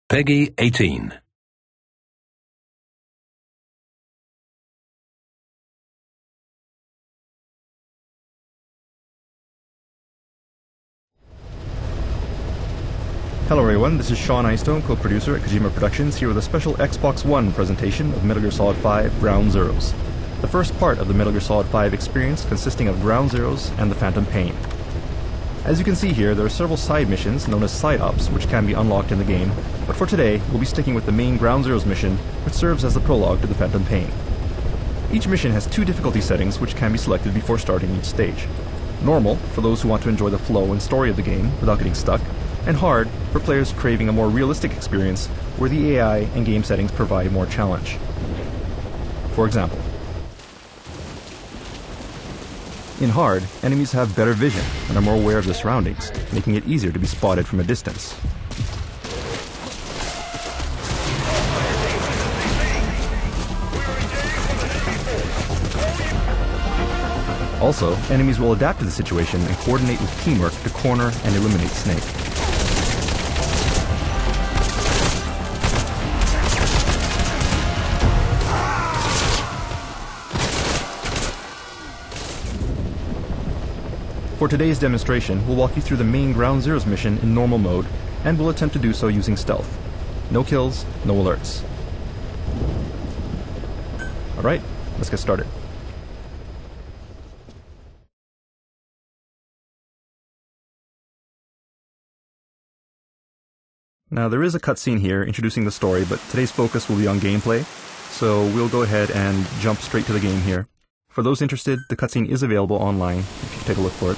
PEGI 18. Hello everyone, this is Sean Eyestone, co-producer at Kojima Productions, here with a special Xbox One presentation of Metal Gear Solid 5 Ground Zeroes. The first part of the Metal Gear Solid 5 experience consisting of Ground Zeroes and the Phantom Pain. As you can see here, there are several side missions known as side ops which can be unlocked in the game, but for today we'll be sticking with the main Ground Zeroes mission, which serves as the prologue to the Phantom Pain. Each mission has two difficulty settings which can be selected before starting each stage. Normal, for those who want to enjoy the flow and story of the game without getting stuck, and hard for players craving a more realistic experience where the AI and game settings provide more challenge. For example, in hard, enemies have better vision and are more aware of their surroundings, making it easier to be spotted from a distance. Also, enemies will adapt to the situation and coordinate with teamwork to corner and eliminate Snake. For today's demonstration, we'll walk you through the main Ground Zeroes mission in normal mode, and we'll attempt to do so using stealth. No kills, no alerts. Alright, let's get started. Now there is a cutscene here introducing the story, but today's focus will be on gameplay, so we'll go ahead and jump straight to the game here. For those interested, the cutscene is available online, if you can take a look for it.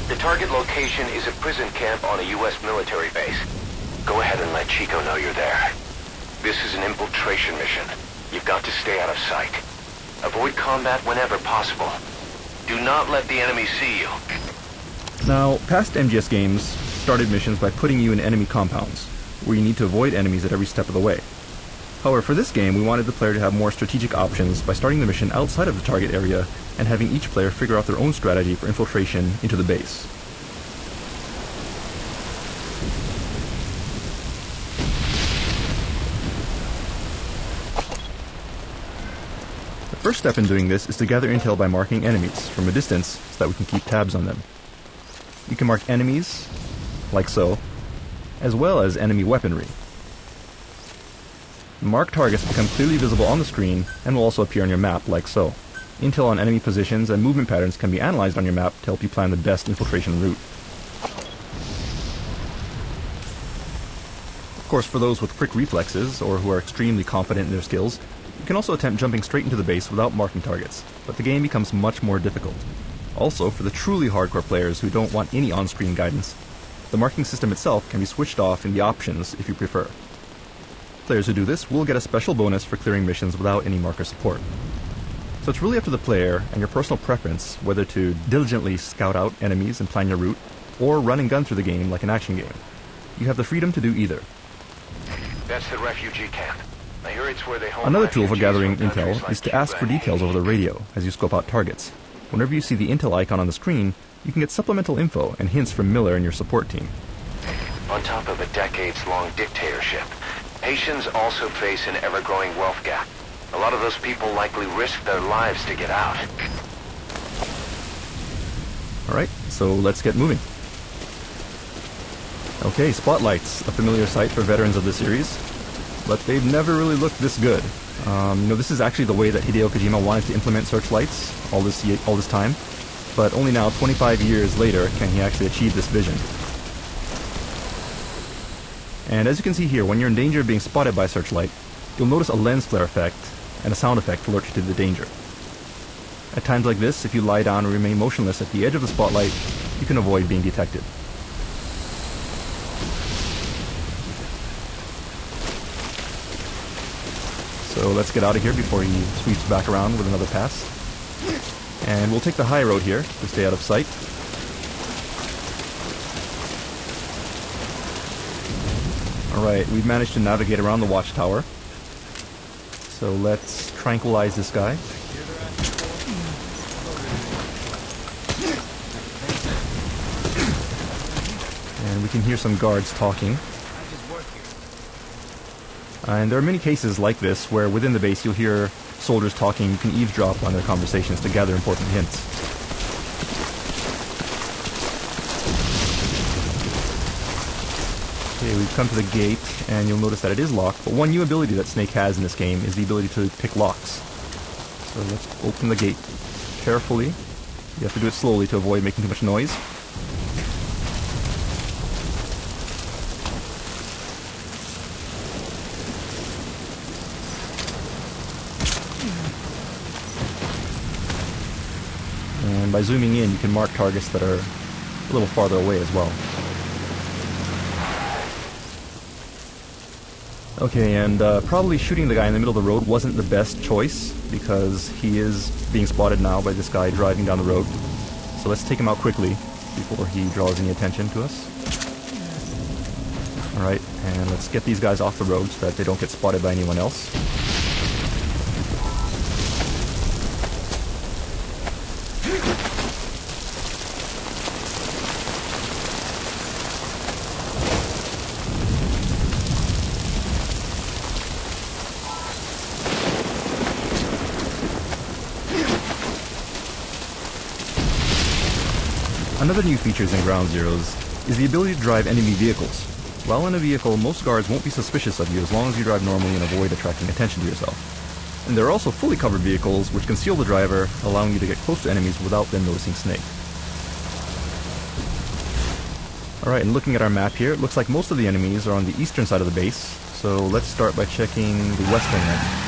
The target location is a prison camp on a U.S. military base. Go ahead and let Chico know you're there. This is an infiltration mission. You've got to stay out of sight. Avoid combat whenever possible. Do not let the enemy see you. Now, past MGS games started missions by putting you in enemy compounds, where you need to avoid enemies at every step of the way. However, for this game, we wanted the player to have more strategic options by starting the mission outside of the target area and having each player figure out their own strategy for infiltration into the base. The first step in doing this is to gather intel by marking enemies from a distance so that we can keep tabs on them. You can mark enemies, like so, as well as enemy weaponry. Marked targets become clearly visible on the screen and will also appear on your map, like so. Intel on enemy positions and movement patterns can be analyzed on your map to help you plan the best infiltration route. Of course, for those with quick reflexes, or who are extremely confident in their skills, you can also attempt jumping straight into the base without marking targets, but the game becomes much more difficult. Also, for the truly hardcore players who don't want any on-screen guidance, the marking system itself can be switched off in the options if you prefer. Players who do this will get a special bonus for clearing missions without any marker support. So it's really up to the player and your personal preference whether to diligently scout out enemies and plan your route, or run and gun through the game like an action game. You have the freedom to do either. That's the refugee camp. I hear it's where they hold Another tool for refugees gathering from countries intel like is to Cuba ask for and details over the radio as you scope out targets. Whenever you see the intel icon on the screen, you can get supplemental info and hints from Miller and your support team. On top of a decades-long dictatorship, Haitians also face an ever-growing wealth gap. A lot of those people likely risk their lives to get out. Alright, so let's get moving. Okay, Spotlight's a familiar sight for veterans of the series, but they've never really looked this good. This is actually the way that Hideo Kojima wanted to implement searchlights all this time, but only now, 25 years later, can he actually achieve this vision. And as you can see here, when you're in danger of being spotted by a searchlight, you'll notice a lens flare effect and a sound effect to alert you to the danger. At times like this, if you lie down and remain motionless at the edge of the spotlight, you can avoid being detected. So let's get out of here before he sweeps back around with another pass. And we'll take the high road here to stay out of sight. Alright, we've managed to navigate around the watchtower. So let's tranquilize this guy. And we can hear some guards talking. And there are many cases like this where within the base you'll hear soldiers talking. You can eavesdrop on their conversations to gather important hints. Okay, we've come to the gate, and you'll notice that it is locked, but one new ability that Snake has in this game is the ability to pick locks. So let's open the gate carefully. You have to do it slowly to avoid making too much noise. And by zooming in, you can mark targets that are a little farther away as well. Okay, and probably shooting the guy in the middle of the road wasn't the best choice, because he is being spotted now by this guy driving down the road. So let's take him out quickly before he draws any attention to us. Alright, and let's get these guys off the road so that they don't get spotted by anyone else. Another new feature in Ground Zeroes is the ability to drive enemy vehicles. While in a vehicle, most guards won't be suspicious of you as long as you drive normally and avoid attracting attention to yourself. And there are also fully covered vehicles which conceal the driver, allowing you to get close to enemies without them noticing Snake. Alright, and looking at our map here, it looks like most of the enemies are on the eastern side of the base, so let's start by checking the western end.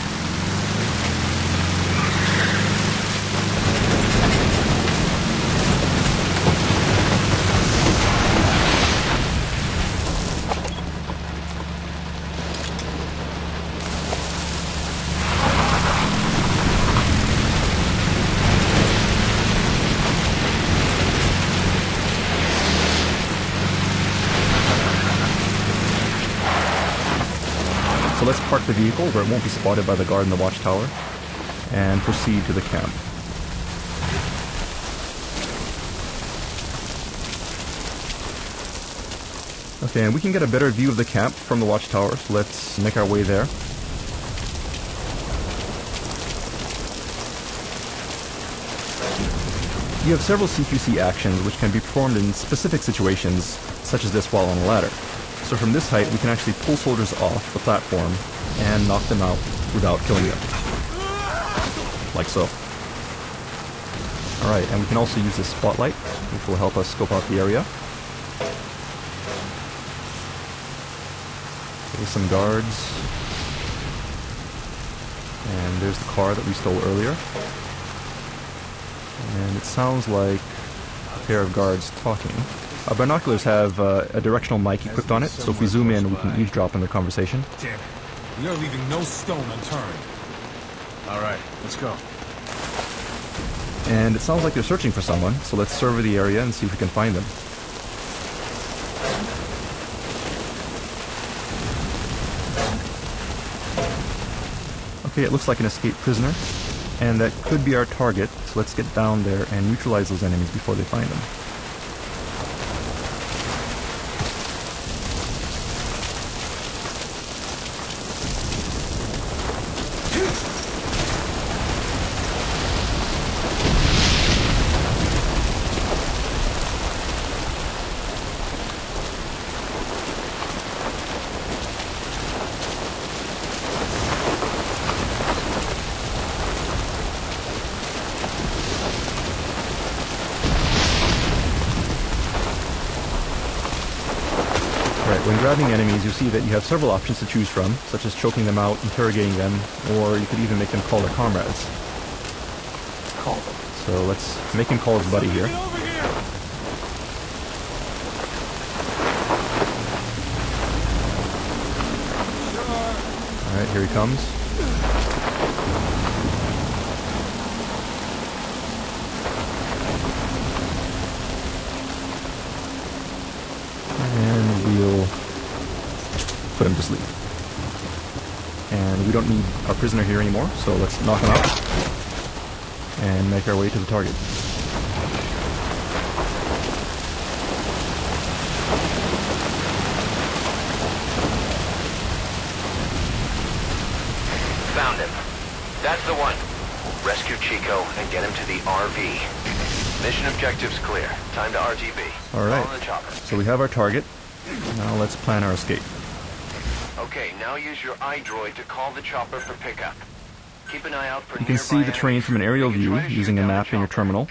So let's park the vehicle where it won't be spotted by the guard in the watchtower, and proceed to the camp. Okay, and we can get a better view of the camp from the watchtower, so let's make our way there. You have several CQC actions which can be performed in specific situations, such as this while on a ladder. So from this height, we can actually pull soldiers off the platform and knock them out without killing them. Like so. Alright, and we can also use this spotlight, which will help us scope out the area. There's some guards. And there's the car that we stole earlier. And it sounds like a pair of guards talking. Our binoculars have a directional mic equipped on it, so if we zoom in, we can eavesdrop on their conversation. Damn it. You're leaving no stone unturned. Alright, let's go. And it sounds like they're searching for someone, so let's survey the area and see if we can find them. Okay, it looks like an escaped prisoner, and that could be our target, so let's get down there and neutralize those enemies before they find them. When grabbing enemies, you'll see that you have several options to choose from, such as choking them out, interrogating them, or you could even make them call their comrades. Call them. So let's make him call his buddy here. Alright, here he comes. And we'll put him to sleep. And we don't need our prisoner here anymore, so let's knock him out and make our way to the target. found him. That's the one. Rescue Chico and get him to the RV. Mission objectives clear. Time to RTB. Alright, Follow the chopper. so we have our target. Now let's plan our escape. Okay, now use your iDroid to call the chopper for pickup. Keep an eye out for You can see the terrain from an aerial view using a map in your terminal.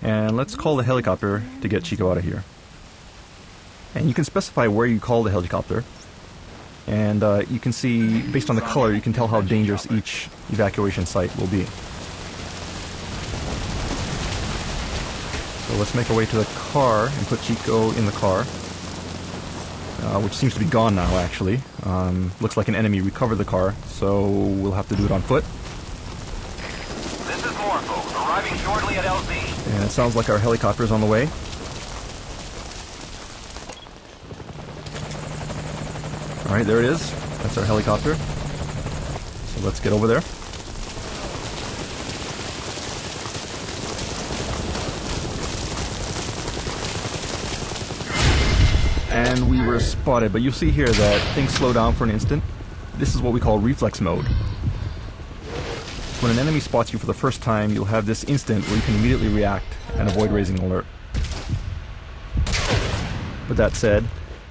And let's call the helicopter to get Chico out of here. And you can specify where you call the helicopter. And you can see, based on the color, you can tell how dangerous each evacuation site will be. So let's make our way to the car and put Chico in the car. Which seems to be gone now, actually. Looks like an enemy recovered the car, so we'll have to do it on foot. This is Morpho, arriving shortly at LZ. And it sounds like our helicopter is on the way. Alright, there it is. That's our helicopter. So let's get over there. And we were spotted, but you'll see here that things slow down for an instant. This is what we call reflex mode. When an enemy spots you for the first time, you'll have this instant where you can immediately react and avoid raising an alert. But that said,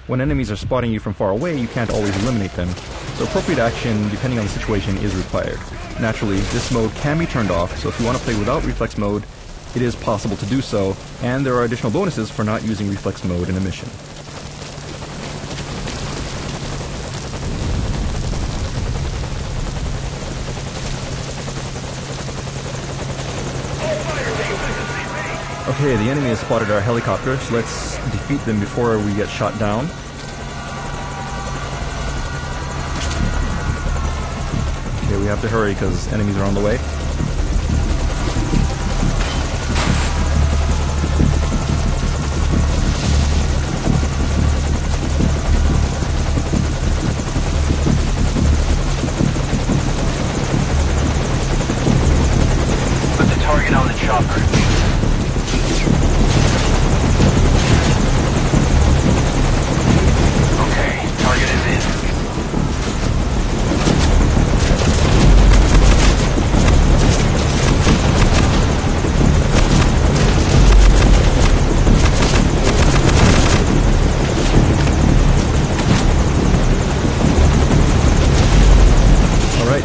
when enemies are spotting you from far away, you can't always eliminate them, so appropriate action, depending on the situation, is required. Naturally, this mode can be turned off, so if you want to play without reflex mode, it is possible to do so, and there are additional bonuses for not using reflex mode in a mission. Okay, the enemy has spotted our helicopter, so let's defeat them before we get shot down. Okay, we have to hurry because enemies are on the way. Put the target on the chopper.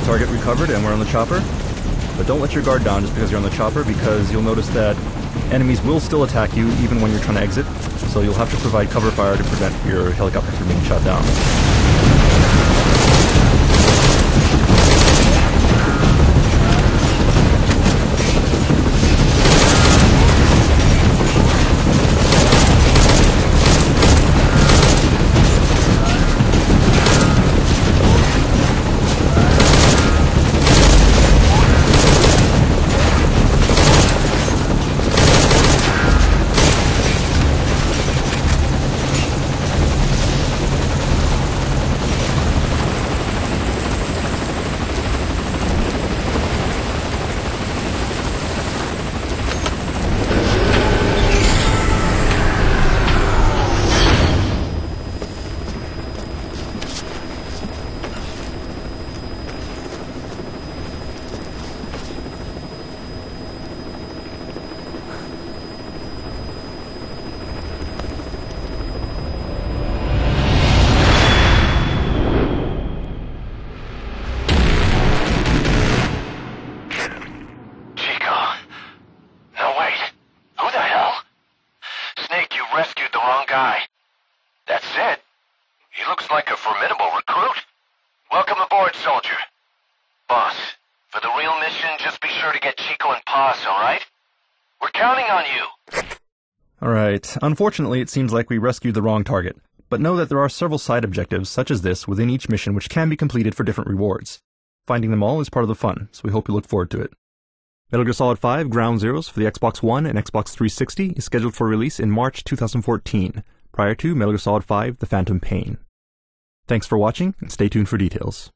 Target recovered, and we're on the chopper. But don't let your guard down just because you're on the chopper, because you'll notice that enemies will still attack you even when you're trying to exit, so you'll have to provide cover fire to prevent your helicopter from being shot down. Like a formidable recruit. Welcome aboard, soldier. Boss, for the real mission, just be sure to get Chico and Paz, alright? We're counting on you. Alright, unfortunately it seems like we rescued the wrong target, but know that there are several side objectives such as this within each mission which can be completed for different rewards. Finding them all is part of the fun, so we hope you look forward to it. Metal Gear Solid 5 Ground Zeroes for the Xbox One and Xbox 360 is scheduled for release in March 2014, prior to Metal Gear Solid 5 The Phantom Pain. Thanks for watching, and stay tuned for details.